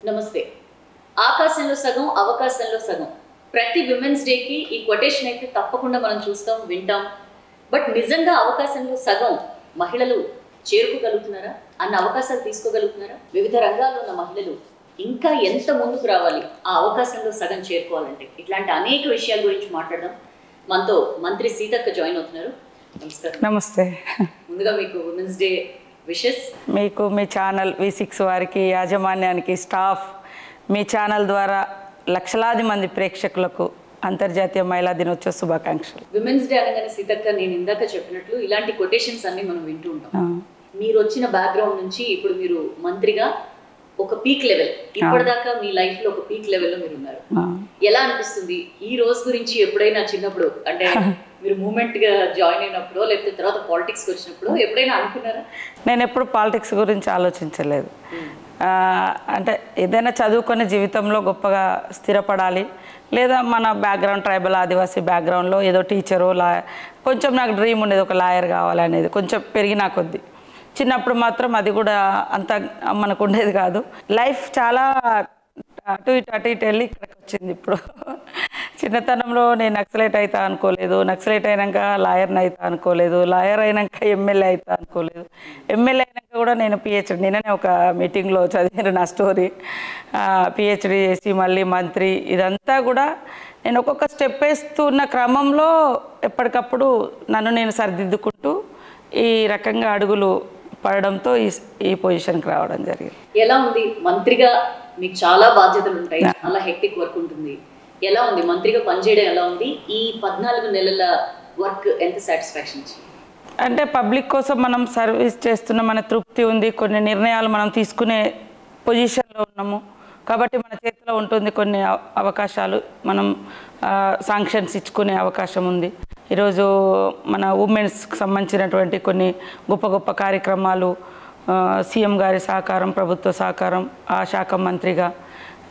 నమస్తే. ఆకాశంలో సగం అవకాశంలో సగం. ప్రతి విమెన్స్ డేకి ఈ కొటేషన్ అయితే తప్పకుండా మనం చూస్తాం, వింటాం. బట్ నిజంగా అవకాశంలో సగం మహిళలు చేరుకోగలుగుతున్నారా? అన్న అవకాశాలు తీసుకోగలుగుతున్నారా? వివిధ రంగాల్లో ఉన్న మహిళలు ఇంకా ఎంత ముందుకు రావాలి ఆ అవకాశంలో సగం చేరుకోవాలంటే? ఇట్లాంటి అనేక విషయాల గురించి మాట్లాడదాం. మనతో మంత్రి సీతక్క జాయిన్ అవుతున్నారు. నమస్కారం. నమస్తే. ముందుగా మీకు విమెన్స్ డే విషెస్. మీకు మీ ఛానల్ V6 వారికి, యాజమాన్యానికి, స్టాఫ్, మీ ఛానల్ ద్వారా లక్షలాది మంది ప్రేక్షకులకు అంతర్జాతీయ మహిళా దినోత్సవ శుభాకాంక్షలు. విమెన్స్ డే అనగానే సీతక్క, నేను ఇందాక చెప్పినట్లు ఇలాంటి కొటేషన్స్ అన్ని మనం వింటూ ఉంటాం. మీరు వచ్చిన బ్యాక్గ్రౌండ్ నుంచి ఇప్పుడు మీరు మంత్రిగా ఒక పీక్ లెవెల్, ఇప్పటిదాకా మీ లైఫ్ లో ఒక పీక్ లెవెల్లో మీరు ఉన్నారు. ఎలా అనిపిస్తుంది ఈ రోజు గురించి? ఎప్పుడైనా చిన్నప్పుడు అంటే మీరు మూమెంట్ గా జాయిన్ అయినప్పుడు, లేకపోతే తర్వాత పాలిటిక్స్ వచ్చినప్పుడు ఎప్పుడైనా అనుకున్నారా? నేను ఎప్పుడు పాలిటిక్స్ గురించి ఆలోచించలేదు. అంటే ఏదైనా చదువుకునే జీవితంలో గొప్పగా స్థిరపడాలి, లేదా మన బ్యాక్గ్రౌండ్ ట్రైబల్ ఆదివాసీ బ్యాక్గ్రౌండ్లో ఏదో టీచరు, కొంచెం నాకు డ్రీమ్ ఉండేది ఒక లాయర్ కావాలనేది. కొంచెం పెరిగినా కొద్ది, చిన్నప్పుడు మాత్రం అది కూడా అంత మనకు ఉండేది కాదు. లైఫ్ చాలా అటు ఇటు వెళ్ళి ఇక్కడికి వచ్చింది. ఇప్పుడు చిన్నతనంలో నేను నక్సలైట్ అవుతా అనుకోలేదు, నక్సలైట్ అయినాక లాయర్ని అవుతా అనుకోలేదు, లాయర్ అయినాక ఎమ్మెల్యే అవుతా అనుకోలేదు, ఎమ్మెల్యే అయినాక కూడా నేను PhD, నేననే ఒక మీటింగ్లో చదివాను నా స్టోరీ. PhD చేసి మళ్ళీ మంత్రి, ఇదంతా కూడా నేను ఒక్కొక్క స్టెప్ వేస్తున్న క్రమంలో ఎప్పటికప్పుడు నన్ను నేను సరిదిద్దుకుంటూ ఈ రకంగా అడుగులు పడడంతో ఈ పొజిషన్కి రావడం జరిగింది. ఎలా ఉంది మంత్రిగా? మీకు చాలా బాధ్యతలు ఉంటాయి, చాలా హెక్టిక్ వర్క్ ఉంటుంది. ఎలా ఉంది మంత్రిగా పనిచేయడం? ఎలా ఉంది ఈ 14 నెలల వర్క్? ఎంత సాటిస్ఫాక్షన్ ఇచ్చింది? అంటే పబ్లిక్ కోసం మనం సర్వీస్ చేస్తున్న మన తృప్తి ఉంది. కొన్ని నిర్ణయాలు మనం తీసుకునే పొజిషన్లో ఉన్నాము కాబట్టి మన చేతిలో ఉంటుంది కొన్ని అవకాశాలు, మనం శాంక్షన్స్ ఇచ్చుకునే అవకాశం ఉంది. ఈరోజు మన ఉమెన్స్కి సంబంధించినటువంటి కొన్ని గొప్ప గొప్ప కార్యక్రమాలు, సీఎం గారి సహకారం, ప్రభుత్వ సహకారం, ఆ శాఖ మంత్రిగా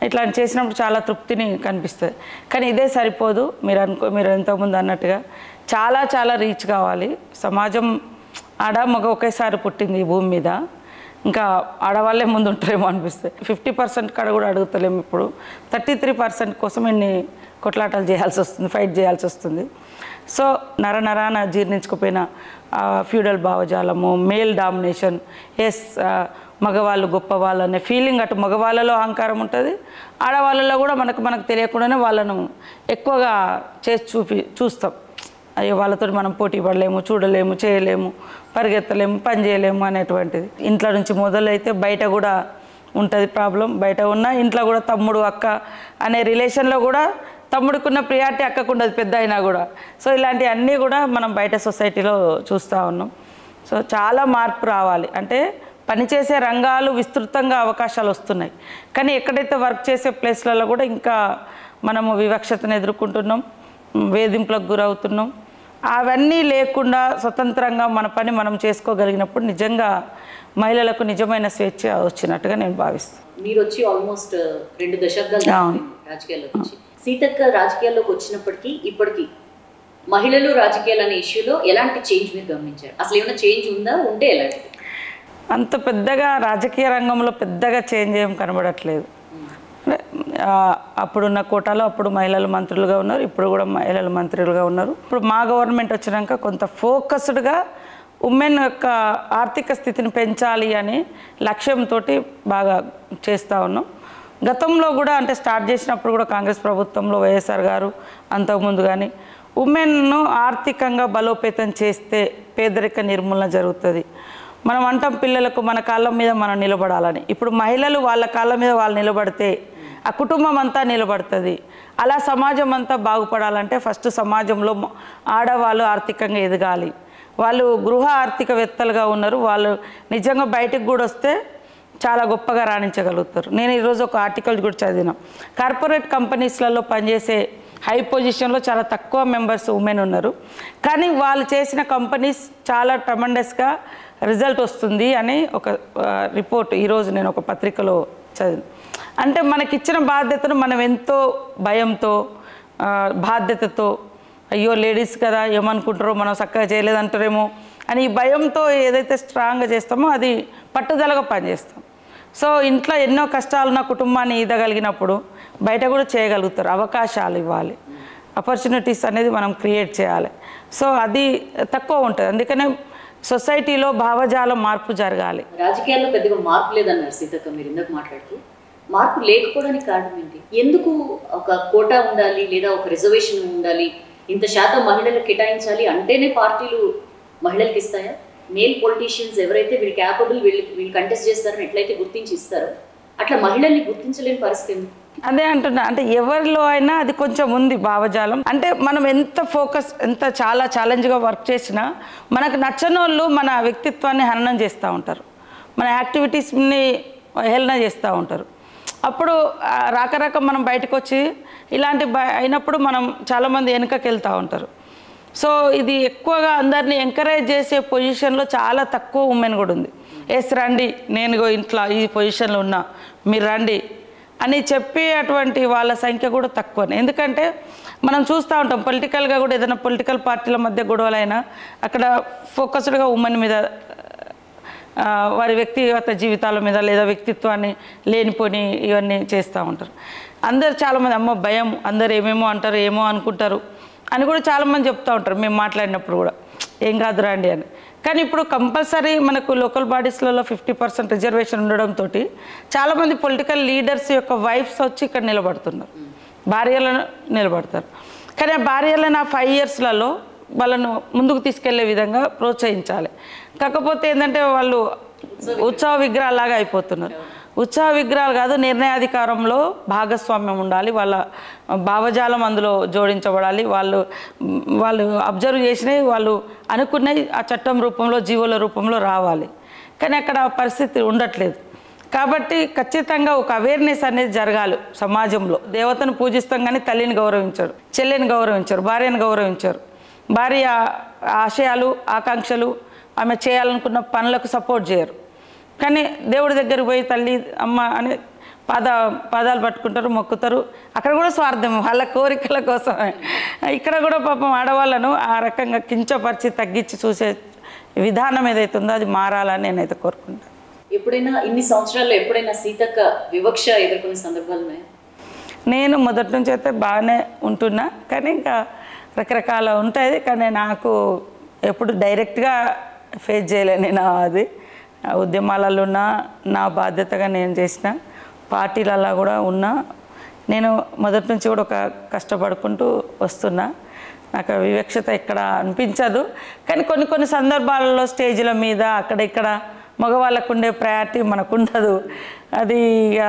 ఇట్లాంటి చేసినప్పుడు చాలా తృప్తిని కనిపిస్తుంది. కానీ ఇదే సరిపోదు. మీరు ఎంతోమంది అన్నట్టుగా చాలా చాలా రీచ్ కావాలి. సమాజం ఆడ మగ ఒకేసారి పుట్టింది ఈ భూమి మీద, ఇంకా ఆడవాళ్ళే ముందు ఉంటారేమో అనిపిస్తుంది. 50% కాడ కూడా అడుగుతలేము. ఇప్పుడు 33% కోసం ఇన్ని కొట్లాటలు చేయాల్సి వస్తుంది, ఫైట్ చేయాల్సి వస్తుంది. సో నరనరాన జీర్ణించుకుపోయిన ఫ్యూడల్ భావజాలము, మేల్ డామినేషన్, మగవాళ్ళు గొప్పవాళ్ళు అనే ఫీలింగ్, అటు మగవాళ్ళలో అహంకారం ఉంటుంది, ఆడవాళ్ళలో కూడా మనకు తెలియకుండానే వాళ్ళను ఎక్కువగా చేసి చూస్తాం. అయ్యో వాళ్ళతో మనం పోటీ పడలేము, చూడలేము, చేయలేము, పరిగెత్తలేము, పని చేయలేము అనేటువంటిది. ఇంట్లో నుంచి మొదలైతే బయట కూడా ఉంటుంది ప్రాబ్లం. బయట ఉన్న ఇంట్లో కూడా తమ్ముడు అక్క అనే రిలేషన్లో కూడా తమ్ముడికి ఉన్న ప్రియారిటీ అక్కకు ఉండదు పెద్ద అయినా కూడా. సో ఇలాంటివన్నీ కూడా మనం బయట సొసైటీలో చూస్తూ ఉన్నాం. సో చాలా మార్పు రావాలి. అంటే పనిచేసే రంగాలు విస్తృతంగా అవకాశాలు వస్తున్నాయి, కానీ ఎక్కడైతే వర్క్ చేసే ప్లేస్లలో కూడా ఇంకా మనము వివక్షతను ఎదుర్కొంటున్నాం, వేధింపులకు గురవుతున్నాం. అవన్నీ లేకుండా స్వతంత్రంగా మన పని మనం చేసుకోగలిగినప్పుడు నిజంగా మహిళలకు నిజమైన స్వేచ్ఛ వచ్చినట్టుగా నేను భావిస్తాను. మీరు వచ్చి ఆల్మోస్ట్ 2 దశాబ్దాలు రాజకీయాల్లోకి వచ్చి, సీతక్క రాజకీయాల్లోకి వచ్చినప్పటికీ ఇప్పటికీ మహిళలు రాజకీయాలు అనే ఇష్యూలో ఎలాంటి చేంజ్ మీరు గమనించారు? అసలు ఏమైనా చేంజ్ ఉందా? ఉంటే ఎలాంటిది? అంత పెద్దగా రాజకీయ రంగంలో పెద్దగా చేంజ్ ఏం కనబడట్లేదు. అప్పుడున్న కోటాలో అప్పుడు మహిళలు మంత్రులుగా ఉన్నారు, ఇప్పుడు కూడా మహిళలు మంత్రులుగా ఉన్నారు. ఇప్పుడు మా గవర్నమెంట్ వచ్చినాక కొంత ఫోకస్డ్గా ఉమెన్ యొక్క ఆర్థిక స్థితిని పెంచాలి అనే లక్ష్యంతో బాగా చేస్తూ ఉన్నాం. గతంలో కూడా అంటే స్టార్ట్ చేసినప్పుడు కూడా కాంగ్రెస్ ప్రభుత్వంలో వైఎస్ఆర్ గారు అంతకుముందు కానీ ఉమెన్ను ఆర్థికంగా బలోపేతం చేస్తే పేదరిక నిర్మూలన జరుగుతుంది. మనం అంటాం పిల్లలకు మన కాళ్ళ మీద మనం నిలబడాలని. ఇప్పుడు మహిళలు వాళ్ళ కాళ్ళ మీద వాళ్ళు నిలబడితే ఆ కుటుంబం అంతా నిలబడుతుంది. అలా సమాజం అంతా బాగుపడాలంటే ఫస్ట్ సమాజంలో ఆడవాళ్ళు ఆర్థికంగా ఎదగాలి. వాళ్ళు గృహ ఆర్థికవేత్తలుగా ఉన్నారు, వాళ్ళు నిజంగా బయటకు కూడా వస్తే చాలా గొప్పగా రాణించగలుగుతారు. నేను ఈరోజు ఒక ఆర్టికల్ కూడా చదివిన, కార్పొరేట్ కంపెనీస్లలో పనిచేసే హై పొజిషన్లో చాలా తక్కువ మెంబర్స్ ఉమెన్ ఉన్నారు, కానీ వాళ్ళు చేసిన కంపెనీస్ చాలా ట్రమెండస్గా రిజల్ట్ వస్తుంది అని ఒక రిపోర్ట్ ఈరోజు నేను ఒక పత్రికలో చదివాను. అంటే మనకిచ్చిన బాధ్యతను మనం ఎంతో భయంతో, బాధ్యతతో, అయ్యో లేడీస్ కదా ఏమనుకుంటారో, మనం చక్కగా చేయలేదంటారేమో అని ఈ భయంతో ఏదైతే స్ట్రాంగ్గా చేస్తామో అది పట్టుదలగా పనిచేస్తాం. సో ఇంట్లో ఎన్నో కష్టాలున్న కుటుంబాన్ని ఈదగలిగినప్పుడు బయట కూడా చేయగలుగుతారు. అవకాశాలు ఇవ్వాలి, ఆపర్చునిటీస్ అనేది మనం క్రియేట్ చేయాలి. సో అది తక్కువ ఉంటుంది. అందుకనే సొసైటీలో భావజాలం మార్పు జరగాలి. రాజకీయాల్లో పెద్దగా మార్పు లేదన్నారు సీతక్క మీరు ఇందాక మాట్లాడుతూ. మార్పు లేకపోవడానికి కారణం ఏంటి? ఎందుకు ఒక కోటా ఉండాలి లేదా ఒక రిజర్వేషన్ ఉండాలి, ఇంత శాతం మహిళలకు కేటాయించాలి అంటేనే పార్టీలు మహిళలకు ఇస్తాయా? మేల్ పొలిటీషియన్స్ ఎవరైతే వీళ్ళు క్యాపబుల్, వీళ్ళు కంటెస్ట్ చేస్తారని ఎట్లయితే గుర్తించి ఇస్తారో అట్లా మహిళల్ని గుర్తించలేని పరిస్థితి. అదే అంటున్నా, అంటే ఎవరిలో అయినా అది కొంచెం ఉంది భావజాలం. అంటే మనం ఎంత ఫోకస్, ఎంత చాలా ఛాలెంజ్గా వర్క్ చేసినా మనకు నచ్చని వాళ్ళు మన వ్యక్తిత్వాన్ని హననం చేస్తూ ఉంటారు, మన యాక్టివిటీస్ని హేళన చేస్తూ ఉంటారు. అప్పుడు రాక మనం బయటకు వచ్చి ఇలాంటి అయినప్పుడు మనం చాలామంది వెనుకకి వెళ్తూ ఉంటారు. సో ఇది ఎక్కువగా అందరినీ ఎంకరేజ్ చేసే పొజిషన్లో చాలా తక్కువ ఉమెన్ కూడా ఉంది. ఎస్ రండి, నేను ఇంట్లో ఈ పొజిషన్లో ఉన్నా, మీరు రండి అని చెప్పి అటువంటి వాళ్ళ సంఖ్య కూడా తక్కువనే. ఎందుకంటే మనం చూస్తూ ఉంటాం పొలిటికల్గా కూడా ఏదైనా పొలిటికల్ పార్టీల మధ్య గొడవలైనా అక్కడ ఫోకస్డ్గా ఉమెన్ మీద, వారి వ్యక్తిగత జీవితాల మీద లేదా వ్యక్తిత్వాన్ని లేనిపోని ఇవన్నీ చేస్తూ ఉంటారు. అందరు చాలామంది అమ్మ భయం, అందరు ఏమేమో అంటారు, ఏమో అనుకుంటారు అని కూడా చాలామంది చెప్తూ ఉంటారు మేము మాట్లాడినప్పుడు కూడా, ఏం కాదు రండి అని. కానీ ఇప్పుడు కంపల్సరీ మనకు లోకల్ బాడీస్లలో 50% రిజర్వేషన్ ఉండడంతో చాలామంది పొలిటికల్ లీడర్స్ యొక్క వైఫ్స్ వచ్చి ఇక్కడ నిలబడుతున్నారు, భార్యలను నిలబడతారు. కానీ ఆ భార్యలను ఆ 5 ఇయర్స్లలో వాళ్ళను ముందుకు తీసుకెళ్లే విధంగా ప్రోత్సహించాలి. కాకపోతే ఏంటంటే వాళ్ళు ఉత్సవ విగ్రహాలాగా అయిపోతున్నారు. ఉత్సవ విగ్రహాలు కాదు, నిర్ణయాధికారంలో భాగస్వామ్యం ఉండాలి, వాళ్ళ భావజాలం అందులో జోడించబడాలి. వాళ్ళు అబ్జర్వ్ చేసినవి, వాళ్ళు అనుకున్నవి ఆ చట్టం రూపంలో, జీవోల రూపంలో రావాలి. కానీ అక్కడ పరిస్థితి ఉండట్లేదు. కాబట్టి ఖచ్చితంగా ఒక అవేర్నెస్ అనేది జరగాలి సమాజంలో. దేవతను పూజిస్తాం కానీ తల్లిని గౌరవించరు, చెల్లిని గౌరవించరు, భార్యను గౌరవించరు. భార్య ఆశయాలు, ఆకాంక్షలు, ఆమె చేయాలనుకున్న పనులకు సపోర్ట్ చేయరు. కానీ దేవుడి దగ్గరికి పోయి తల్లి అమ్మ అని పాదాలు పట్టుకుంటారు, మొక్కుతారు. అక్కడ కూడా స్వార్థం, వాళ్ళ కోరికల కోసమే. ఇక్కడ కూడా పాపం ఆడవాళ్ళను ఆ రకంగా కించపరిచి తగ్గించి చూసే విధానం ఏదైతే ఉందో అది మారాలని నేనైతే కోరుకుంటాను. ఎప్పుడైనా ఇన్ని సంవత్సరాల్లో ఎప్పుడైనా సీతక్క వివక్ష ఎదుర్కొనే సందర్భాలు ఉన్నాయా? నేను మొదటి నుంచి అయితే బాగానే ఉంటున్నా, కానీ ఇంకా రకరకాల ఉంటుంది. కానీ నాకు ఎప్పుడు డైరెక్ట్గా ఫేస్ చేయలేను. నేను అది ఉద్యమాలలో ఉన్నా, నా బాధ్యతగా నేను చేసిన పార్టీలలో కూడా ఉన్నా. నేను మొదటి నుంచి కూడా ఒక కష్టపడుకుంటూ వస్తున్నా. నాకు వివక్షత ఎక్కడ అనిపించదు. కానీ కొన్ని సందర్భాలలో స్టేజ్ల మీద అక్కడ ఇక్కడ మగవాళ్ళకు ఉండే ప్రయారిటీ మనకు ఉండదు. అది ఇక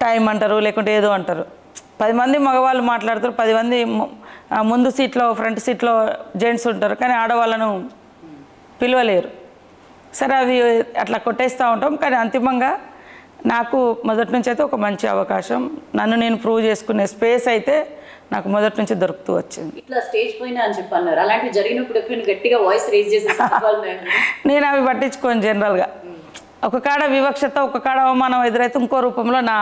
టైం అంటారు, లేకుంటే ఏదో అంటారు. 10 మంది మగవాళ్ళు మాట్లాడతారు, 10 మంది ముందు సీట్లో, ఫ్రంట్ సీట్లో జెంట్స్ ఉంటారు, కానీ ఆడవాళ్ళను పిలవలేరు. సరే అవి అట్లా కొట్టేస్తూ ఉంటాం. కానీ అంతిమంగా నాకు మొదటి నుంచి అయితే ఒక మంచి అవకాశం, నన్ను నేను ప్రూవ్ చేసుకునే స్పేస్ అయితే నాకు మొదటి నుంచి దొరుకుతూ వచ్చింది. ఇట్లా స్టేజ్ పైన అని చెప్పన్నారు, అలాంటివి జరిగినప్పుడు ఎప్పుడు గట్టిగా వాయిస్ రేజ్ చేసే సందర్భాలు నేను అవి పట్టించుకోను. జనరల్గా ఒక కాడ వివక్షత, ఒక కాడ అవమానం ఎదురైతే ఇంకో రూపంలో నా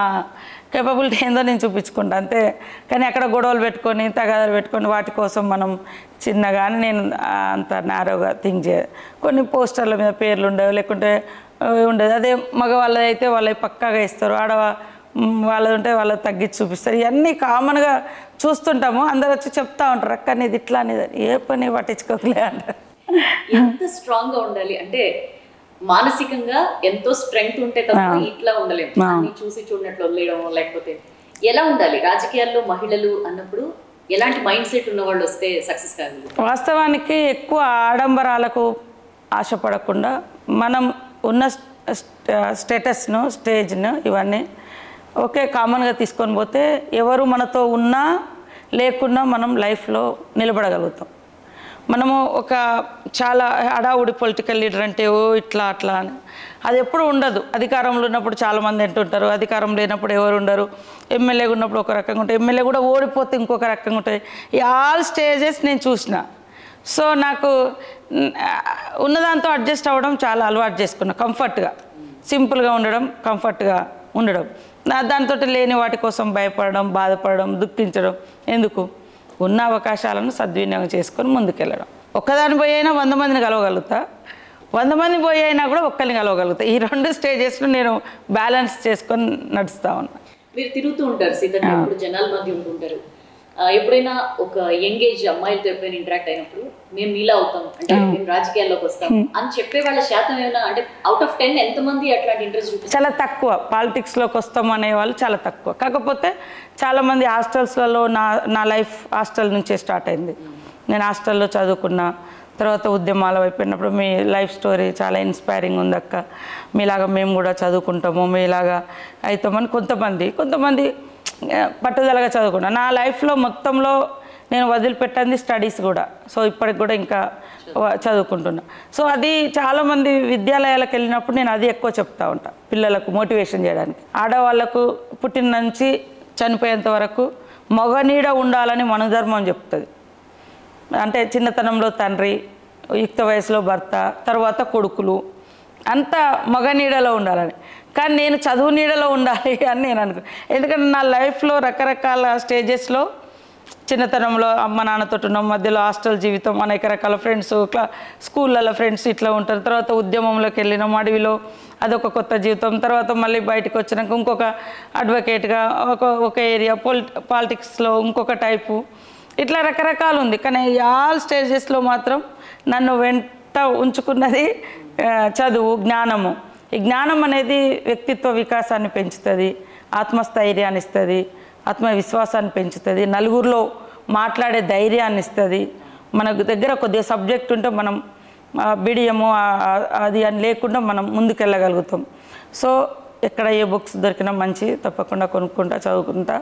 కేపబిలిటీ ఏందో నేను చూపించుకుంటా అంతే. కానీ అక్కడ గొడవలు పెట్టుకొని, తగాదాలు పెట్టుకొని వాటి కోసం మనం చిన్నగానే నేను అంత నారోగా థింక్ కొన్ని పోస్టర్ల మీద పేర్లు ఉండేవి, లేకుంటే ఉండేది. అదే మగవాళ్ళది అయితే వాళ్ళవి పక్కాగా ఇస్తారు, వాళ్ళది ఉంటే వాళ్ళది తగ్గించి చూపిస్తారు. ఇవన్నీ కామన్గా చూస్తుంటాము. అందరు వచ్చి చెప్తా ఉంటారు, అక్క నీది ఇట్లా అనేది, ఏ పని పట్టించుకోకలే అంటారు. ఎంత స్ట్రాంగ్గా ఉండాలి అంటే మానసికంగా ఎంతో స్ట్రెంగ్త్ ఉంటే తప్ప ఇట్లా ఉండలేము. చూసి చూడనట్లు వదిలేయడం, లేకపోతే ఎలా ఉండాలి రాజకీయాల్లో మహిళలు అన్నప్పుడు? ఎలాంటి మైండ్ సెట్ ఉన్న వాళ్ళు వస్తే సక్సెస్ కాగలరు? వాస్తవానికి ఎక్కువ ఆడంబరాలకు ఆశపడకుండా మనం ఉన్న స్టేటస్ను, స్టేజ్ను, ఇవన్నీ ఓకే కామన్గా తీసుకొని పోతే ఎవరు మనతో ఉన్నా లేకున్నా మనం లైఫ్లో నిలబడగలుగుతాం. మనము ఒక చాలా హడావుడి పొలిటికల్ లీడర్ అంటే ఓ ఇట్లా అట్లా అని అది ఎప్పుడు ఉండదు. అధికారంలో ఉన్నప్పుడు చాలామంది అంటుంటారు, అధికారం లేనప్పుడు ఎవరు ఉండరు. ఎమ్మెల్యేగా ఉన్నప్పుడు ఒక రకంగా ఉంటుంది, ఎమ్మెల్యే కూడా ఓడిపోతే ఇంకొక రకంగా ఉంటుంది. ఈ ఆల్ స్టేజెస్ నేను చూసిన. సో నాకు ఉన్నదాంతో అడ్జస్ట్ అవ్వడం చాలా అలవాటు చేసుకున్నా. కంఫర్ట్గా, సింపుల్గా ఉండడం, కంఫర్ట్గా ఉండడం. దాంతో లేని వాటి కోసం భయపడడం, బాధపడడం, దుఃఖించడం ఎందుకు? ఉన్న అవకాశాలను సద్వినియోగం చేసుకొని ముందుకెళ్ళడం. ఒక్కదాని పోయి అయినా 100 మందిని కలవగలుగుతా, 100 మంది పోయి అయినా కూడా ఒక్కరిని కలవగలుగుతా. ఈ 2 స్టేజెస్లో నేను బ్యాలెన్స్ చేసుకొని నడుస్తూ ఉన్నా. మీరు తిరుగుతూ ఉంటారు సీతక్క, ఎప్పుడు జనాల మధ్య ఉంటుంటారు. ఎప్పుడైనా ఒక యంగ్ ఏజ్ అమ్మాయిలతో ఎప్పుడైనా ఇంటరాక్ట్ అయినప్పుడు మేము మీలా అవుతాం అంటే మేము రాజకీయాల్లోకి వస్తాం అని చెప్పే వాళ్ళ శాతం ఏమైనా అంటే అవుట్ ఆఫ్ 10 ఎంతమంది అట్లాంటి ఇంట్రెస్ట్ చూపిస్తారు? చాలా తక్కువ. పాలిటిక్స్లోకి వస్తాం అనే వాళ్ళు చాలా తక్కువ. కాకపోతే చాలామంది హాస్టల్స్లలో నా లైఫ్ హాస్టల్ నుంచే స్టార్ట్ అయింది. నేను హాస్టల్లో చదువుకున్నా, తర్వాత ఉద్యమాల వైపు వెళ్ళినప్పుడు మీ లైఫ్ స్టోరీ చాలా ఇన్స్పైరింగ్ ఉంది అక్క, మీలాగా మేము కూడా చదువుకుంటాము, మీలాగా అవుతామని కొంతమంది పట్టుదలగా చదువుకున్నా. నా లైఫ్లో మొత్తంలో నేను వదిలిపెట్టింది స్టడీస్ కూడా. సో ఇప్పటికి కూడా ఇంకా చదువుకుంటున్నా. సో అది చాలామంది విద్యాలయాలకు వెళ్ళినప్పుడు నేను అది ఎక్కువ చెప్తా ఉంటా పిల్లలకు మోటివేషన్ చేయడానికి. ఆడవాళ్ళకు పుట్టిన నుంచి చనిపోయేంత వరకు మగనీడ ఉండాలని మనధర్మం చెప్తుంది. అంటే చిన్నతనంలో తండ్రి, యుక్త వయసులో భర్త, తర్వాత కొడుకులు, అంతా మగ నీడలో ఉండాలని. కానీ నేను చదువు నీడలో ఉండాలి అని నేను ఎందుకంటే నా లైఫ్లో రకరకాల స్టేజెస్లో చిన్నతనంలో అమ్మ నాన్నతో ఉన్నాం, మధ్యలో హాస్టల్ జీవితం, అనేక రకాల ఫ్రెండ్స్, స్కూళ్ళలో ఫ్రెండ్స్ ఇట్లా ఉంటారు. తర్వాత ఉద్యమంలోకి వెళ్ళినాం, అడవిలో అదొక కొత్త జీవితం. తర్వాత మళ్ళీ బయటకు వచ్చినాక ఇంకొక అడ్వకేట్గా ఒక ఏరియా, పాలిటిక్స్లో ఇంకొక టైపు, ఇట్లా రకరకాలు ఉంది. కానీ ఆల్ స్టేజెస్లో మాత్రం నన్ను వెంట ఉంచుకున్నది చదువు, జ్ఞానము. ఈ జ్ఞానం అనేది వ్యక్తిత్వ వికాసాన్ని పెంచుతుంది, ఆత్మస్థైర్యాన్ని ఇస్తుంది, ఆత్మవిశ్వాసాన్ని పెంచుతుంది, నలుగురిలో మాట్లాడే ధైర్యాన్ని ఇస్తుంది. మన దగ్గర కొద్దిగా సబ్జెక్ట్ ఉంటే మనం బిడియము అది అని లేకుండా మనం ముందుకెళ్ళగలుగుతాం. సో ఎక్కడ ఏ బుక్స్ దొరికినా మంచి తప్పకుండా కొనుక్కుంటా, చదువుకుంటా,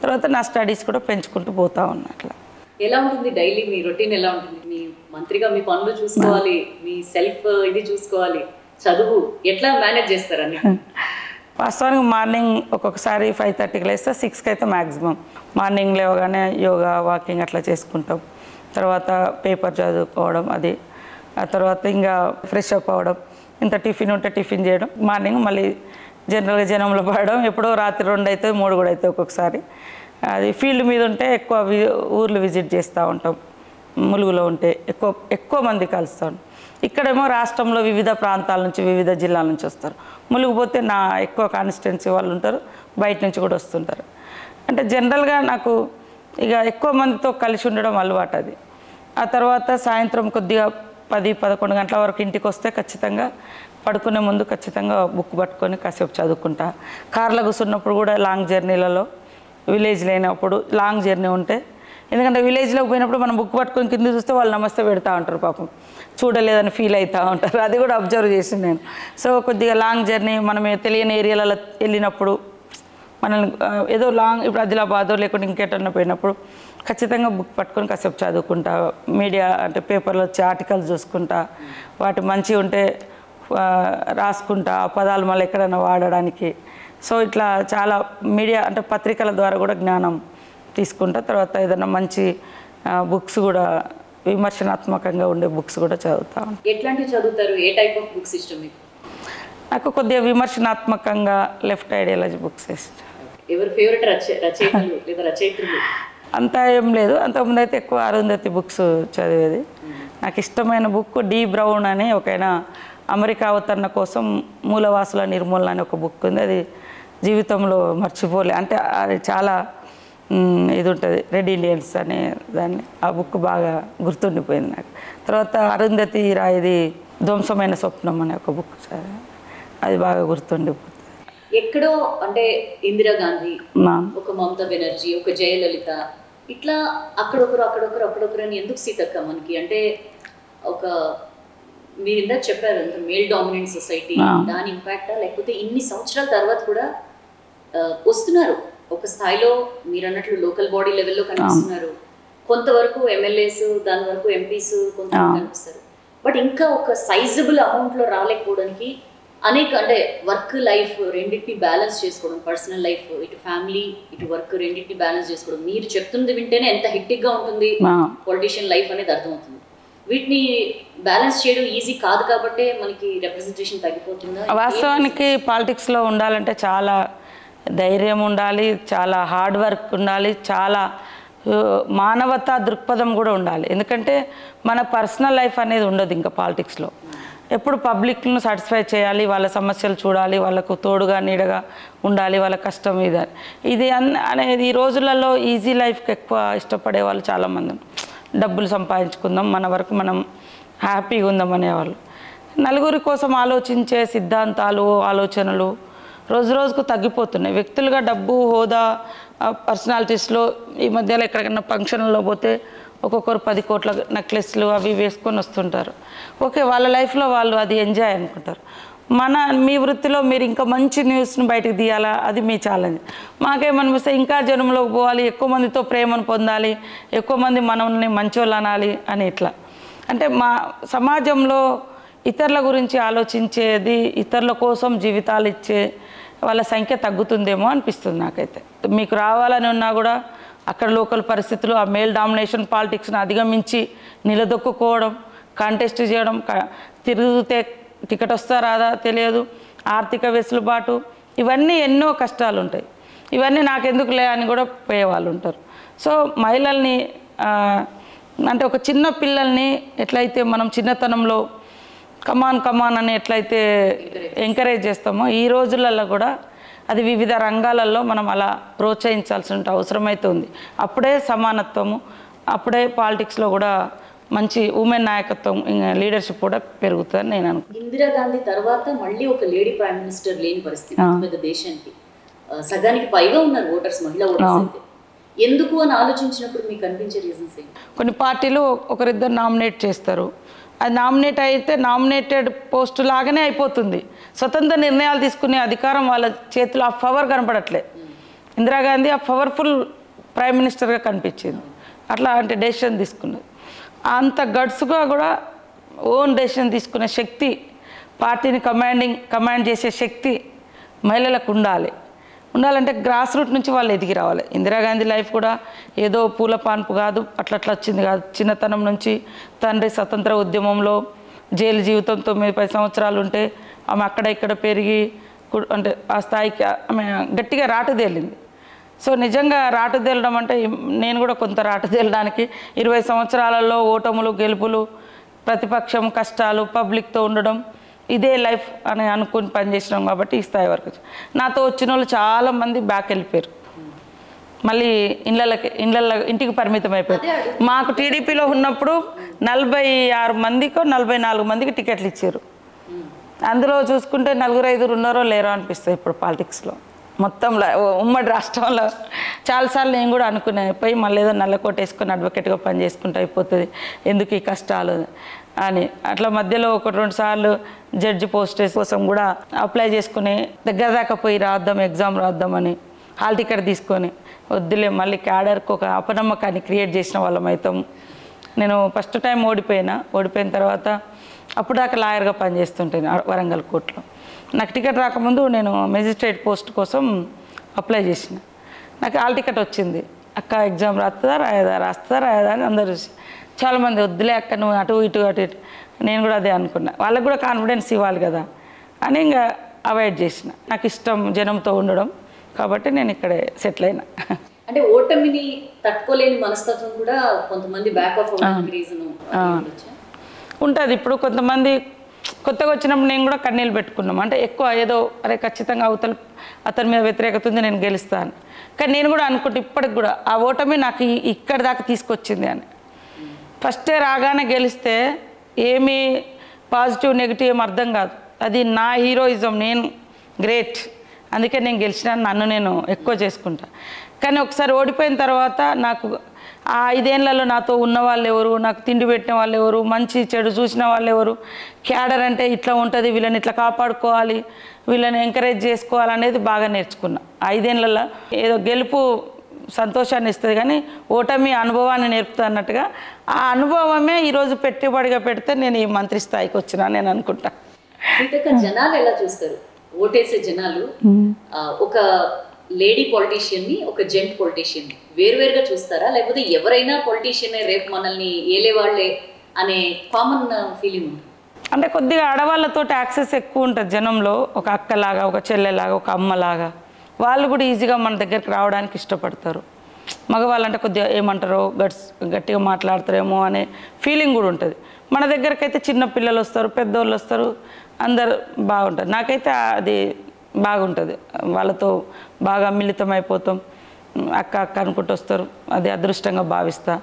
తర్వాత నా స్టడీస్ కూడా పెంచుకుంటూ పోతా ఉన్నా. అట్లా ఎలా ఉంటుంది డైలీ మీ రొటీన్? ఎలా ఉంటుంది? మీ మంత్రిగా మీ పనులు చూసుకోవాలి, మీ సెల్ఫ్ ఇది చూసుకోవాలి, చదువు ఎట్లా మేనేజ్ చేస్తారని? వాస్తవానికి మార్నింగ్ ఒక్కొక్కసారి 5:30కి లేస్తే 6కి అయితే మ్యాక్సిమం. మార్నింగ్ లేవగానే యోగా, వాకింగ్ అట్లా చేసుకుంటాం. తర్వాత పేపర్ చదువుకోవడం, అది ఆ తర్వాత ఇంకా ఫ్రెష్ అప్ అవ్వడం, ఇంత టిఫిన్ ఉంటే టిఫిన్ చేయడం, మార్నింగ్ మళ్ళీ జనరల్గా జనంలో పడడం. ఎప్పుడో రాత్రి 2 అవుతుంది, 3 కూడా అవుతుంది ఒక్కొక్కసారి. అది ఫీల్డ్ మీద ఉంటే ఎక్కువ ఊర్లు విజిట్ చేస్తూ ఉంటాం. ములుగులో ఉంటే ఎక్కువ మంది కలుస్తూ ఉంటాం. ఇక్కడేమో రాష్ట్రంలో వివిధ ప్రాంతాల నుంచి, వివిధ జిల్లాల నుంచి వస్తారు. ములుగు పోతే నా ఎక్కువ కాన్స్టిట్యున్సీ వాళ్ళు ఉంటారు, బయట నుంచి కూడా వస్తుంటారు. అంటే జనరల్గా నాకు ఇక ఎక్కువ మందితో కలిసి ఉండడం అలవాటు అది. ఆ తర్వాత సాయంత్రం కొద్దిగా 10-11 గంటల వరకు ఇంటికి వస్తే ఖచ్చితంగా పడుకునే ముందు ఖచ్చితంగా బుక్ పట్టుకొని కాసేపు చదువుకుంటా. కార్లో కూర్చున్నప్పుడు కూడా లాంగ్ జర్నీలలో, విలేజ్ లేనప్పుడు లాంగ్ జర్నీ ఉంటే, ఎందుకంటే విలేజ్లోకి పోయినప్పుడు మనం బుక్ పట్టుకొని కింద చూస్తే వాళ్ళు నమస్తే పెడతా ఉంటారు, పాపం చూడలేదని ఫీల్ అవుతూ ఉంటారు. అది కూడా అబ్జర్వ్ చేసింది నేను. సో కొద్దిగా లాంగ్ జర్నీ, మనం తెలియని ఏరియాలలో వెళ్ళినప్పుడు, మనల్ని ఏదో లాంగ్, ఇప్పుడు ఆదిలాబాద్ లేకుంటే ఇంకేటన్నా పోయినప్పుడు ఖచ్చితంగా బుక్ పట్టుకొని కాసేపు చదువుకుంటా. మీడియా అంటే పేపర్లో వచ్చే ఆర్టికల్స్ చూసుకుంటా, వాటి మంచి ఉంటే రాసుకుంటా, ఆ పదాలు మళ్ళీ ఎక్కడైనా వాడడానికి. సో ఇట్లా చాలా మీడియా అంటే పత్రికల ద్వారా కూడా జ్ఞానం తీసుకుంటా. తర్వాత ఏదైనా మంచి బుక్స్ కూడా, విమర్శనాత్మకంగా ఉండే బుక్స్ కూడా చదువుతా ఉంటాను. ఎట్లాంటివి చదువుతారు? ఏ టైప్ ఆఫ్ బుక్స్ ఇష్టం మీకు? నాకు కొద్దిగా విమర్శనాత్మకంగా లెఫ్ట్ ఐడియాలజీ బుక్స్ ఇష్టం. ఎవరి ఫేవరెట్ రచయితలు లేదా రచయిత్రులు? అంతా ఏం లేదు. అంతకుముందు అయితే ఎక్కువ అరుంధతి బుక్స్ చదివేది. నాకు ఇష్టమైన బుక్ డి బ్రౌన్ అని ఒకైనా అమెరికా అవతరణ కోసం మూలవాసుల నిర్మూలన అని ఒక బుక్ ఉంది. అది జీవితంలో మర్చిపోలే, అంటే అది చాలా ఇది ఉంటుంది, రెడ్ ఇండియన్స్ అనే దాన్ని, ఆ బుక్ బాగా గుర్తుండిపోయింది నాకు. తర్వాత అరుంధతి రాయిది ధ్వంసమైన స్వప్నం అనే ఒక బుక్ చదివి, అది బాగా గుర్తుండిపోతుంది. ఎక్కడో అంటే ఇందిరాగాంధీ, ఒక మమతా బెనర్జీ, ఒక జయలలిత, ఇట్లా అక్కడొకరు అని ఎందుకు సీతక్క మనకి? అంటే ఒక మీరు ఇందాక చెప్పారు అంత మేల్ డామినెంట్ సొసైటీ, దాని ఇంపాక్టా లేకపోతే ఇన్ని సంవత్సరాల తర్వాత కూడా వస్తున్నారు ఒక స్థాయిలో, మీరు అన్నట్లు లోకల్ బాడీ లెవెల్లో కనిపిస్తున్నారు, కొంతవరకు ఎమ్మెల్యేస్, దాని వరకు ఎంపీస్ కొంతమంది కనిపిస్తారు. బట్ ఇంకా ఒక సైజబుల్ అమౌంట్లో రాలేకపోవడానికి అనేక, అంటే వర్క్ లైఫ్ రెండింటిని బ్యాలెన్స్ చేసుకోవడం, పర్సనల్ లైఫ్ ఇటు ఫ్యామిలీ ఇటు వర్క్ రెండింటిని బ్యాలెన్స్ చేసుకోవడం, మీరు చెప్తుంది వింటేనే ఎంత హెక్టిక్గా ఉంటుంది పొలిటీషియన్ లైఫ్ అనేది అర్థమవుతుంది. వీటిని బ్యాలెన్స్ చేయడం ఈజీ కాదు కాబట్టే మనకి రిప్రజెంటేషన్ తగ్గిపోతుందా? వాస్తవానికి పాలిటిక్స్లో ఉండాలంటే చాలా ధైర్యం ఉండాలి, చాలా హార్డ్ వర్క్ ఉండాలి, చాలా మానవతా దృక్పథం కూడా ఉండాలి. ఎందుకంటే మన పర్సనల్ లైఫ్ అనేది ఉండదు ఇంకా పాలిటిక్స్లో. ఎప్పుడు పబ్లిక్ను సాటిస్ఫై చేయాలి, వాళ్ళ సమస్యలు చూడాలి, వాళ్ళకు తోడుగా నీడగా ఉండాలి, వాళ్ళ కష్టం ఇది అనేది ఈ రోజులలో ఈజీ లైఫ్కి ఎక్కువ ఇష్టపడే వాళ్ళు చాలామంది. డబ్బులు సంపాదించుకుందాం, మన వరకు మనం హ్యాపీగా ఉందాం అనేవాళ్ళు. నలుగురి కోసం ఆలోచించే సిద్ధాంతాలు, ఆలోచనలు రోజు రోజుకు తగ్గిపోతున్నాయి. వ్యక్తులుగా డబ్బు, హోదా, పర్సనాలిటీస్లో ఈ మధ్యలో ఎక్కడికైనా ఫంక్షన్లో పోతే ఒక్కొక్కరు 10 కోట్ల నెక్లెస్లు అవి వేసుకొని వస్తుంటారు. ఓకే, వాళ్ళ లైఫ్లో వాళ్ళు అది ఎంజాయ్ అనుకుంటారు. మీ వృత్తిలో మీరు ఇంకా మంచి న్యూస్ని బయటకు తీయాలా, అది మీ ఛాలెంజ్. మాకేమనిపిస్తే ఇంకా జనంలోకి పోవాలి, ఎక్కువ మందితో ప్రేమను పొందాలి, ఎక్కువ మంది మనల్ని మంచోళ్ళు అనాలి అని ఇట్లా. అంటే మా సమాజంలో ఇతరుల గురించి ఆలోచించేది, ఇతరుల కోసం జీవితాలు ఇచ్చే వాళ్ళ సంఖ్య తగ్గుతుందేమో అనిపిస్తుంది నాకైతే. మీకు రావాలని ఉన్నా కూడా అక్కడ లోకల్ పరిస్థితులు, ఆ మేల్ డామినేషన్ పాలిటిక్స్ని అధిగమించి నిలదొక్కుకోవడం, కాంటెస్ట్ చేయడం, తిరిగితే టికెట్ వస్తా రాదా తెలియదు, ఆర్థిక వెసులుబాటు, ఇవన్నీ ఎన్నో కష్టాలు ఉంటాయి. ఇవన్నీ నాకెందుకులే అని కూడా పోయేవాళ్ళు ఉంటారు. సో మహిళల్ని అంటే ఒక చిన్న పిల్లల్ని ఎట్లయితే మనం చిన్నతనంలో కమాన్ అని ఎట్లయితే ఎంకరేజ్ చేస్తామో, ఈ రోజులలో కూడా అది వివిధ రంగాలలో మనం అలా ప్రోత్సహించాల్సిన అవసరమైతే ఉంది. అప్పుడే సమానత్వము, అప్పుడే పాలిటిక్స్లో కూడా మంచి ఉమెన్ నాయకత్వం, లీడర్షిప్ కూడా పెరుగుతుందని నేను అనుకుంటున్నాను. ఇందిరాగాంధీ తర్వాత మళ్ళీ ఒక లేడీ ప్రైమ్ మినిస్టర్ లేని పరిస్థితి పెద్ద దేశానికి. సగానికి పైగా ఉన్నారు ఓటర్స్, మహిళా ఓటర్స్ అయితే. ఎందుకు అని ఆలోచించినప్పుడు మీకు అనిపించే రీజన్స్ ఏంటి? కొన్ని పార్టీలు ఒకరిద్దరు నామినేట్ చేస్తారు, అది నామినేట్ అయితే నామినేటెడ్ పోస్టు లాగానే అయిపోతుంది. స్వతంత్ర నిర్ణయాలు తీసుకునే అధికారం వాళ్ళ చేతిలో, ఆ పవర్ కనపడట్లే. ఇందిరాగాంధీ ఆ పవర్ఫుల్ ప్రైమ్ మినిస్టర్గా కనిపించింది, అట్లా అంటే డెసిషన్ తీసుకున్నది. అంత గట్స్గా కూడా ఓన్ డెసిషన్ తీసుకునే శక్తి, పార్టీని కమాండ్ చేసే శక్తి మహిళలకు ఉండాలంటే గ్రాస్ రూట్ నుంచి వాళ్ళు ఎదిగి రావాలి. ఇందిరాగాంధీ లైఫ్ కూడా ఏదో పూల పాన్పు కాదు, అట్లా వచ్చింది కాదు. చిన్నతనం నుంచి తండ్రి స్వతంత్ర ఉద్యమంలో జైలు జీవితం 9-10 సంవత్సరాలు ఉంటే ఆమె అక్కడ ఇక్కడ పెరిగి అంటే ఆ స్థాయికి ఆమె గట్టిగా రాటుదేలింది. సో నిజంగా రాటుదేలడం అంటే నేను కూడా కొంత రాటుదేలడానికి 20 సంవత్సరాలలో ఓటములు, గెలుపులు, ప్రతిపక్షం, కష్టాలు, పబ్లిక్తో ఉండడం, ఇదే లైఫ్ అని అనుకుని పనిచేసినాం కాబట్టి ఈ స్థాయి వరకు. నాతో వచ్చిన వాళ్ళు చాలామంది బ్యాక్ వెళ్ళిపోయారు, మళ్ళీ ఇంటికి పరిమితం అయిపోయారు. మాకు టీడీపీలో ఉన్నప్పుడు 46 మందికో 44 మందికి టికెట్లు ఇచ్చారు. అందులో చూసుకుంటే 4-5 ఉన్నారో లేరో అనిపిస్తుంది ఇప్పుడు పాలిటిక్స్లో. మొత్తంలో ఉమ్మడి రాష్ట్రంలో చాలాసార్లు నేను కూడా అనుకునే పోయి మళ్ళీ ఏదో నల్లకోట వేసుకొని అడ్వకేట్గా పని చేసుకుంటూ అయిపోతుంది, ఎందుకు ఈ కష్టాలు అని. అట్లా మధ్యలో 1-2 సార్లు జడ్జి పోస్ట్ కోసం కూడా అప్లై చేసుకుని దగ్గర దాకా పోయి ఎగ్జామ్ రాద్దామని హాల్ టికెట్ తీసుకొని వద్దులే, మళ్ళీ క్యాడర్కి ఒక అపనమ్మకాన్ని క్రియేట్ చేసిన వాళ్ళం అవుతాం. నేను ఫస్ట్ టైం ఓడిపోయిన తర్వాత అప్పుడు దాకా లాయర్గా పనిచేస్తుంటాను వరంగల్ కోర్టులో. నాకు టికెట్ రాకముందు నేను మెజిస్ట్రేట్ పోస్ట్ కోసం అప్లై చేసిన, నాకు హాల్ టికెట్ వచ్చింది. అక్క ఎగ్జామ్ రాస్తుందా రాయదా అని అందరూ చాలామంది వద్దులే అక్క, నువ్వు అటు ఇటు. నేను కూడా అదే అనుకున్నా, వాళ్ళకు కూడా కాన్ఫిడెన్స్ ఇవ్వాలి కదా అని ఇంకా అవాయిడ్ చేసిన. నాకు ఇష్టం జనంతో ఉండడం కాబట్టి నేను ఇక్కడే సెటిల్ అయినా. అంటే ఓటమిని తట్టుకోలేని మనస్తత్వం కూడా కొంతమంది బ్యాక్ ఆఫ్ రీజన్ ఉంటుంది. ఇప్పుడు కొంతమంది కొత్తగా వచ్చినప్పుడు నేను కూడా కన్నీళ్ళు పెట్టుకున్నాం, అంటే ఎక్కువ ఏదో అరే ఖచ్చితంగా అతని మీద వ్యతిరేకత ఉంది, నేను గెలుస్తాను. కానీ నేను కూడా అనుకుంటే ఇప్పటికి కూడా ఆ ఓటమి నాకు ఇక్కడి దాకా తీసుకొచ్చింది అని. ఫస్టే రాగానే గెలిస్తే ఏమీ పాజిటివ్ నెగిటివ్ ఏం అర్థం కాదు, అది నా హీరోయిజం, నేను గ్రేట్, అందుకే నేను గెలిచిన నన్ను నేను ఎక్కువ చేసుకుంటా. కానీ ఒకసారి ఓడిపోయిన తర్వాత నాకు ఆ 5 ఏళ్లలో నాతో ఉన్న వాళ్ళు ఎవరు, నాకు తిండి పెట్టిన వాళ్ళు ఎవరు, మంచి చెడు చూసిన వాళ్ళు ఎవరు, క్యాడర్ అంటే ఇట్లా ఉంటుంది, వీళ్ళని ఇట్లా కాపాడుకోవాలి, వీళ్ళని ఎంకరేజ్ చేసుకోవాలనేది బాగా నేర్చుకున్నా. 5 ఏళ్లలో ఏదో గెలుపు సంతోషాన్ని ఇస్తుంది కానీ ఓటమి అనుభవాన్ని నేర్పుతా అన్నట్టుగా ఆ అనుభవమే ఈరోజు పెట్టుబడిగా పెడితే నేను ఈ మంత్రి స్థాయికి వచ్చినా నేను అనుకుంటా. జనాలు ఎలా చూస్తారు? ఓటేసే జనాలు ఒక లేడీ పొలిటీషియన్ని, ఒక జెంట్ పొలిటీషియన్ని వేరువేరుగా చూస్తారా, లేకపోతే ఎవరైనా పొలిటీషియన్ రేపు మనల్ని ఏలేవాళ్లే అనే కామన్ ఫీలింగ్ ఉంటుంది? అంటే కొద్దిగా ఆడవాళ్ళతో యాక్సెస్ ఎక్కువ ఉంటుంది జనంలో, ఒక అక్కలాగా, ఒక చెల్లెలాగా, ఒక అమ్మలాగా వాళ్ళు కూడా ఈజీగా మన దగ్గరికి రావడానికి ఇష్టపడతారు. మగవాళ్ళంటే కొద్దిగా ఏమంటారో గట్టిగా మాట్లాడతారేమో అనే ఫీలింగ్ కూడా ఉంటుంది. మన దగ్గరకైతే చిన్న పిల్లలు వస్తారు, పెద్దోళ్ళు వస్తారు, అందరు బాగుంటారు. నాకైతే అది బాగుంటుంది, వాళ్ళతో బాగా మిళితమైపోతాం. అక్క అక్క అనుకుంటూ వస్తారు, అది అదృష్టంగా భావిస్తా.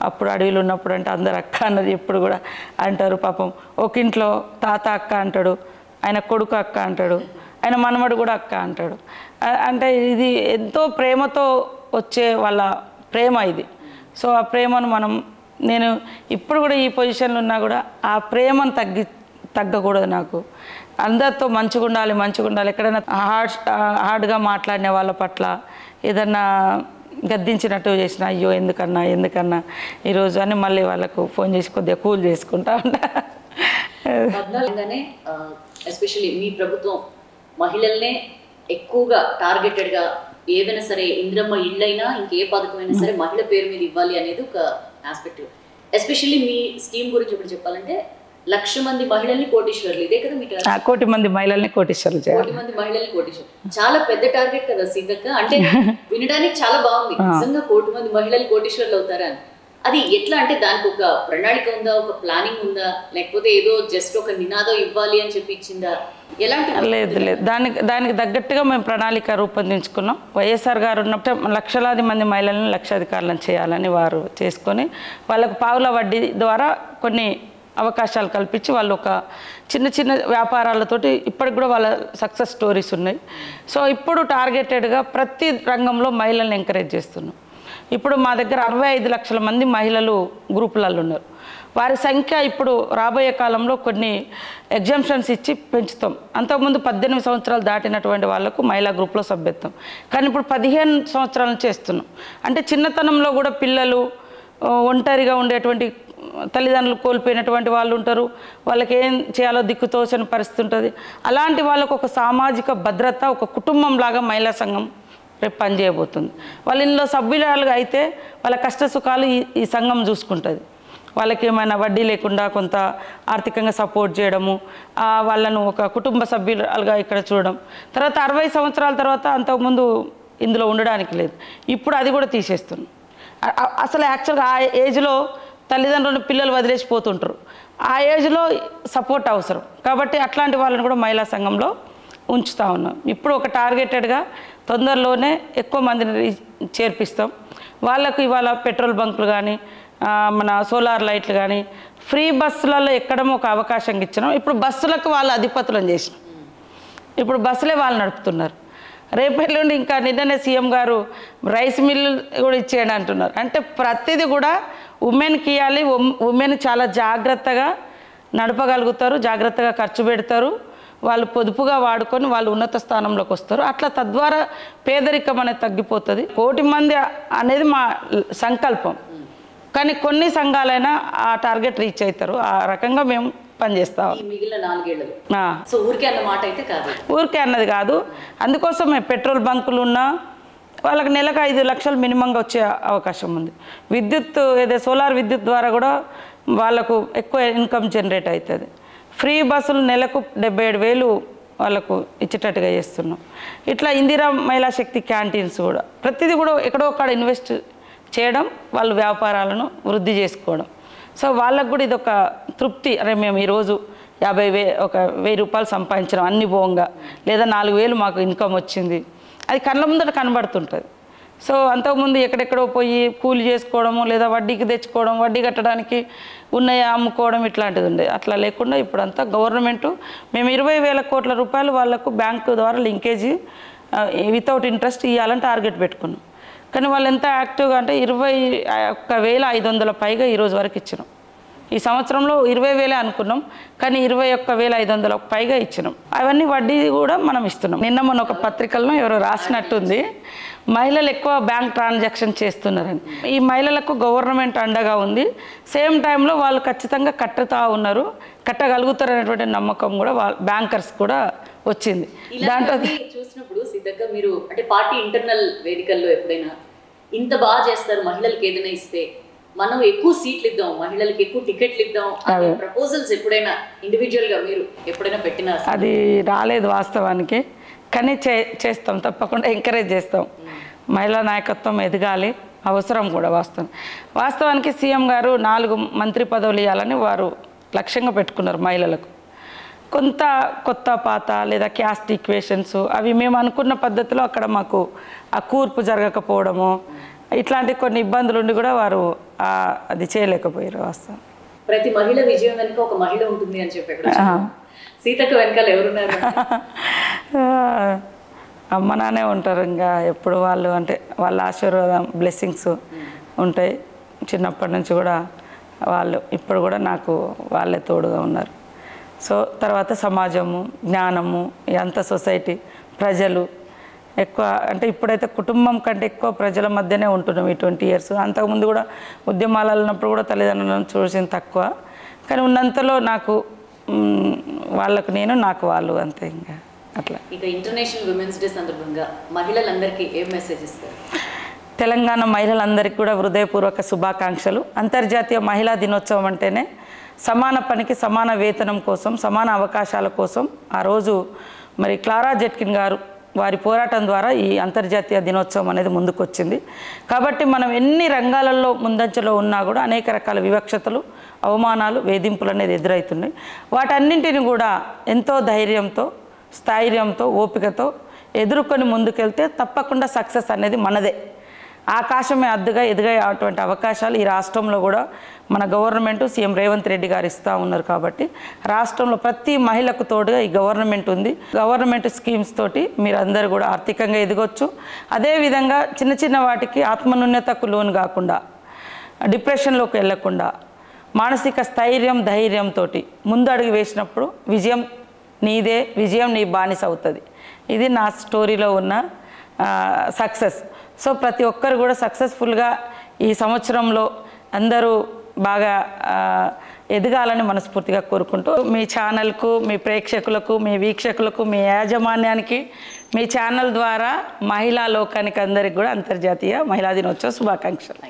అప్పుడు అడవిలో ఉన్నప్పుడు అంటే అందరు అక్క అన్నది ఎప్పుడు కూడా అంటారు. పాపం ఒక ఇంట్లో తాత అక్క అంటాడు, ఆయన కొడుకు అక్క అంటాడు, ఆయన మనమడు కూడా అక్క అంటాడు. అంటే ఇది ఎంతో ప్రేమతో వచ్చే వాళ్ళ ప్రేమ ఇది. సో ఆ ప్రేమను నేను ఇప్పుడు కూడా ఈ పొజిషన్లో ఉన్నా కూడా ఆ ప్రేమను తగ్గకూడదు. నాకు అందరితో మంచిగా ఉండాలి. ఎక్కడైనా హార్డ్గా మాట్లాడిన వాళ్ళ పట్ల ఏదన్నా గద్దించినట్టు చేసిన, అయ్యో ఎందుకన్నా ఈరోజు అని మళ్ళీ వాళ్ళకు ఫోన్ చేసి కొద్దిగా కూల్ చేసుకుంటా ఉంటా. ఎస్పెషల్లీ మీ ప్రభుత్వం మహిళల్నే ఎక్కువగా టార్గెటెడ్గా ఏదైనా సరే, ఇంద్రమ్మ ఇళ్ళైనా ఇంకే పథకమైనా సరే మహిళ పేరు మీద ఇవ్వాలి అనేది ఒక ఆస్పెక్ట్. ఎస్పెషల్లీ మీ స్కీమ్ గురించి ఇప్పుడు చెప్పాలంటే 1,00,000 మంది మహిళల్ని కోటీశ్వర్లు, ఇదే కదా మీ టార్గెట్? 1,00,000 మంది మహిళల్ని కోటీశ్వర్లు చేయాలి. 1,00,000 మంది మహిళల్ని కోటీశ్వర్లు చాలా పెద్ద టార్గెట్ కదా సీతక్క. అంటే వినడానికి చాలా బాగుంది, నిజంగా 1,00,000 మంది మహిళలు కోటీశ్వర్లు అవుతారా అని. అది ఎట్లా అంటే దానికి ఒక ప్రణాళిక ఉందా, ఒక ప్లానింగ్ ఉందా, లేకపోతే ఏదో జస్ట్ ఒక నినాదం ఇవ్వాలి అని చెప్పి ఇచ్చిందా, ఎలాంటి? లేదు, దానికి తగ్గట్టుగా మేము ప్రణాళిక రూపొందించుకున్నాం. వైఎస్ఆర్ గారు ఉన్నప్పుడు లక్షలాది మంది మహిళలను లక్షాధికారులను చేయాలని వారు చేసుకొని వాళ్ళకు పావుల వడ్డీ ద్వారా కొన్ని అవకాశాలు కల్పించి వాళ్ళు ఒక చిన్న వ్యాపారాలతోటి ఇప్పటికి కూడా వాళ్ళ సక్సెస్ స్టోరీస్ ఉన్నాయి. సో ఇప్పుడు టార్గెటెడ్గా ప్రతి రంగంలో మహిళల్ని ఎంకరేజ్ చేస్తున్నాం. ఇప్పుడు మా దగ్గర 65 లక్షల మంది మహిళలు గ్రూపులలో ఉన్నారు. వారి సంఖ్య ఇప్పుడు రాబోయే కాలంలో కొన్ని ఎగ్జామ్షన్స్ ఇచ్చి పెంచుతాం. అంతకుముందు 18 సంవత్సరాలు దాటినటువంటి వాళ్ళకు మహిళా గ్రూప్లో సభ్యత్వం, కానీ ఇప్పుడు 15 సంవత్సరాల నుంచి చేస్తున్నాం. అంటే చిన్నతనంలో కూడా పిల్లలు ఒంటరిగా ఉండేటువంటి తల్లిదండ్రులు కోల్పోయినటువంటి వాళ్ళు ఉంటారు, వాళ్ళకి ఏం చేయాలో దిక్కుతోచని పరిస్థితి ఉంటుంది. అలాంటి వాళ్ళకు ఒక సామాజిక భద్రత, ఒక కుటుంబం లాగా మహిళా సంఘం రేపు పనిచేయబోతుంది. వాళ్ళ ఇంట్లో సభ్యురాలుగా అయితే వాళ్ళ కష్ట సుఖాలు ఈ సంఘం చూసుకుంటుంది. వాళ్ళకి ఏమైనా వడ్డీ లేకుండా కొంత ఆర్థికంగా సపోర్ట్ చేయడము, వాళ్ళను ఒక కుటుంబ సభ్యులుగా ఇక్కడ చూడడం. తర్వాత 60 సంవత్సరాల తర్వాత అంతకుముందు ఇందులో ఉండడానికి లేదు, ఇప్పుడు అది కూడా తీసేస్తున్నాం. అసలు యాక్చువల్గా ఆ ఏజ్లో తల్లిదండ్రులను పిల్లలు వదిలేసిపోతుంటారు, ఆ ఏజ్లో సపోర్ట్ అవసరం కాబట్టి అట్లాంటి వాళ్ళని కూడా మహిళా సంఘంలో ఉంచుతూ ఉన్నాం. ఇప్పుడు ఒక టార్గెటెడ్గా తొందరలోనే ఎక్కువ మందిని చేర్పిస్తాం. వాళ్ళకు ఇవాళ పెట్రోల్ బంకులు కానీ మన సోలార్ లైట్లు కానీ ఫ్రీ బస్సులలో ఎక్కడం ఒక అవకాశం ఇచ్చినాం. ఇప్పుడు బస్సులకు వాళ్ళ అధిపతులను చేసినాం, ఇప్పుడు బస్సులే వాళ్ళు నడుపుతున్నారు. రేపటి ఇంకా నిన్ననే సీఎం గారు రైస్ మిల్లు కూడా ఇచ్చేయండి అంటున్నారు. అంటే ప్రతిదీ కూడా ఉమెన్కి ఇవ్వాలి. ఉమెన్ చాలా జాగ్రత్తగా నడపగలుగుతారు, జాగ్రత్తగా ఖర్చు పెడతారు, వాళ్ళు పొదుపుగా వాడుకొని వాళ్ళు ఉన్నత స్థానంలోకి వస్తారు. అట్లా తద్వారా పేదరికం అనేది తగ్గిపోతుంది. 1,00,000 మంది అనేది మా సంకల్పం, కానీ కొన్ని సంఘాలైనా ఆ టార్గెట్ రీచ్ అవుతారు. ఆ రకంగా మేము పనిచేస్తాం. ఊరికే అన్నది కాదు, అందుకోసమే పెట్రోల్ బంకులు ఉన్నా వాళ్ళకి నెలకు 5 లక్షలు మినిమంగా వచ్చే అవకాశం ఉంది. విద్యుత్ సోలార్ విద్యుత్ ద్వారా కూడా వాళ్ళకు ఎక్కువ ఇన్కమ్ జనరేట్ అవుతుంది. ఫ్రీ బస్సులు నెలకు 77,000 వాళ్ళకు ఇచ్చేటట్టుగా చేస్తున్నాం. ఇట్లా ఇందిరా మహిళా శక్తి క్యాంటీన్స్ కూడా ప్రతిదీ కూడా ఎక్కడో అక్కడ ఇన్వెస్ట్ చేయడం, వాళ్ళ వ్యాపారాలను వృద్ధి చేసుకోవడం. సో వాళ్ళకు కూడా ఇదొక తృప్తి. అరే మేము ఈరోజు 1,000 రూపాయలు సంపాదించడం అన్ని పోంగా, లేదా 4,000 మాకు ఇన్కమ్ వచ్చింది, అది కళ్ళ ముందట కనబడుతుంటుంది. సో అంతకుముందు ఎక్కడెక్కడో పోయి కూలి చేసుకోవడము, లేదా వడ్డీకి తెచ్చుకోవడం, వడ్డీ కట్టడానికి ఉన్నాయా అమ్ముకోవడం ఇట్లాంటిది ఉండేది. అట్లా లేకుండా ఇప్పుడంతా గవర్నమెంటు మేము 20,000 కోట్ల రూపాయలు వాళ్ళకు బ్యాంకు ద్వారా లింకేజీ వితౌట్ ఇంట్రెస్ట్ ఇవ్వాలని టార్గెట్ పెట్టుకున్నాం. కానీ వాళ్ళు ఎంత యాక్టివ్గా అంటే 21,500 పైగా ఈరోజు వరకు ఇచ్చినాం. ఈ సంవత్సరంలో 20,000 అనుకున్నాం, కానీ 21,500 పైగా ఇచ్చినాం. అవన్నీ వడ్డీ కూడా మనం ఇస్తున్నాం. నిన్న మొన్న ఒక పత్రికల్లో ఎవరో రాసినట్టుంది, మహిళలు ఎక్కువ బ్యాంక్ ట్రాన్సాక్షన్ చేస్తున్నారని. ఈ మహిళలకు గవర్నమెంట్ అండగా ఉంది, సేమ్ టైంలో వాళ్ళు ఖచ్చితంగా కట్టుతూ ఉన్నారు, కట్టగలుగుతారు అనేటువంటి నమ్మకం కూడా బ్యాంకర్స్ కూడా వచ్చింది. దాంట్లో చూసినప్పుడు సిద్ధంగా మీరు అంటే పార్టీ ఇంటర్నల్ వేదికల్లో ఎప్పుడైనా ఇంత బాగా చేస్తారు, మహిళలకు ఏదైనా ఇస్తే మనం ఎక్కువ సీట్లు ఇద్దాం, మహిళలకు ఎక్కువ టికెట్లు ఇద్దాం అనే ప్రపోజల్స్ ఎప్పుడైనా ఇండివిజువల్గా మీరు ఎప్పుడైనా పెట్టినా? అది రాలేదు వాస్తవానికి, కానీ చేస్తాం, తప్పకుండా ఎంకరేజ్ చేస్తాం. మహిళా నాయకత్వం ఎదగాలి, అవసరం కూడా వాస్తవానికి సీఎం గారు 4 మంత్రి పదవులు ఇవ్వాలని వారు లక్ష్యంగా పెట్టుకున్నారు మహిళలకు. కొంత కొత్త పాత లేదా క్యాస్ట్ ఈక్వేషన్స్ అవి మేము అనుకున్న పద్ధతిలో అక్కడ మాకు ఆ కూర్పు జరగకపోవడము, ఇట్లాంటి కొన్ని ఇబ్బందులు ఉండి కూడా వారు అది చేయలేకపోయారు. వాస్తవం ప్రతి మహిళ విజయం వెనుక ఒక మహిళ ఉంటుంది అని చెప్పి సీతక్క వెనకాల ఎవరున్నారు? అమ్మ నాన్నే ఉంటారు. ఇంకా ఎప్పుడు వాళ్ళు అంటే వాళ్ళ ఆశీర్వాదం బ్లెస్సింగ్స్ ఉంటాయి. చిన్నప్పటి నుంచి కూడా వాళ్ళు ఇప్పుడు కూడా నాకు వాళ్ళే తోడుగా ఉన్నారు. సో తర్వాత సమాజము, జ్ఞానము, ఎంత సొసైటీ, ప్రజలు ఎక్కువ అంటే ఇప్పుడైతే కుటుంబం కంటే ఎక్కువ ప్రజల మధ్యనే ఉంటున్నాం ఈ 20 years. అంతకుముందు కూడా ఉద్యమాలు ఉన్నప్పుడు కూడా తల్లిదండ్రులను చూసింది తక్కువ, కానీ ఉన్నంతలో నాకు వాళ్ళకు నేను, నాకు వాళ్ళు, అంతే. ఇంకా అట్లా. ఇక ఇంటర్నేషనల్ విమెన్స్ డే సందర్భంగా మహిళలందరికీ ఏం మెసేజ్ ఇస్తారు? తెలంగాణ మహిళలందరికీ కూడా హృదయపూర్వక శుభాకాంక్షలు. అంతర్జాతీయ మహిళా దినోత్సవం అంటేనే సమాన పనికి సమాన వేతనం కోసం, సమాన అవకాశాల కోసం ఆ రోజు మరి క్లారా జెట్కిన్ గారు వారి పోరాటం ద్వారా ఈ అంతర్జాతీయ దినోత్సవం అనేది ముందుకు వచ్చింది. కాబట్టి మనం ఎన్ని రంగాలలో ముందంజలో ఉన్నా కూడా అనేక రకాల వివక్షతలు, అవమానాలు, వేధింపులు అనేది ఎదురవుతున్నాయి. వాటన్నింటిని కూడా ఎంతో ధైర్యంతో, స్థైర్యంతో, ఓపికతో ఎదుర్కొని ముందుకెళ్తే తప్పకుండా సక్సెస్ అనేది మనదే. ఆకాశమే అద్దుగా ఎదిగేటువంటి అవకాశాలు ఈ రాష్ట్రంలో కూడా మన గవర్నమెంట్ సీఎం రేవంత్ రెడ్డి గారు ఇస్తూ ఉన్నారు. కాబట్టి రాష్ట్రంలో ప్రతి మహిళకు తోడుగా ఈ గవర్నమెంట్ ఉంది. గవర్నమెంట్ స్కీమ్స్ తోటి మీరు అందరూ కూడా ఆర్థికంగా ఎదగొచ్చు. అదేవిధంగా చిన్న చిన్న వాటికి ఆత్మన్యూన్యతకు లోను కాకుండా, డిప్రెషన్లోకి వెళ్ళకుండా, మానసిక స్థైర్యం, ధైర్యంతో ముందు అడుగు వేసినప్పుడు విజయం నీదే, విజయం నీ బానిస అవుతుంది. ఇది నా స్టోరీలో ఉన్న సక్సెస్. సో ప్రతి ఒక్కరు కూడా సక్సెస్ఫుల్గా ఈ సంవత్సరంలో అందరూ బాగా ఎదగాలని మనస్ఫూర్తిగా కోరుకుంటూ మీ ఛానల్కు, మీ ప్రేక్షకులకు, మీ వీక్షకులకు, మీ యాజమాన్యానికి మీ ఛానల్ ద్వారా మహిళా లోకానికి అందరికి కూడా అంతర్జాతీయ మహిళా దినోత్సవ శుభాకాంక్షలు.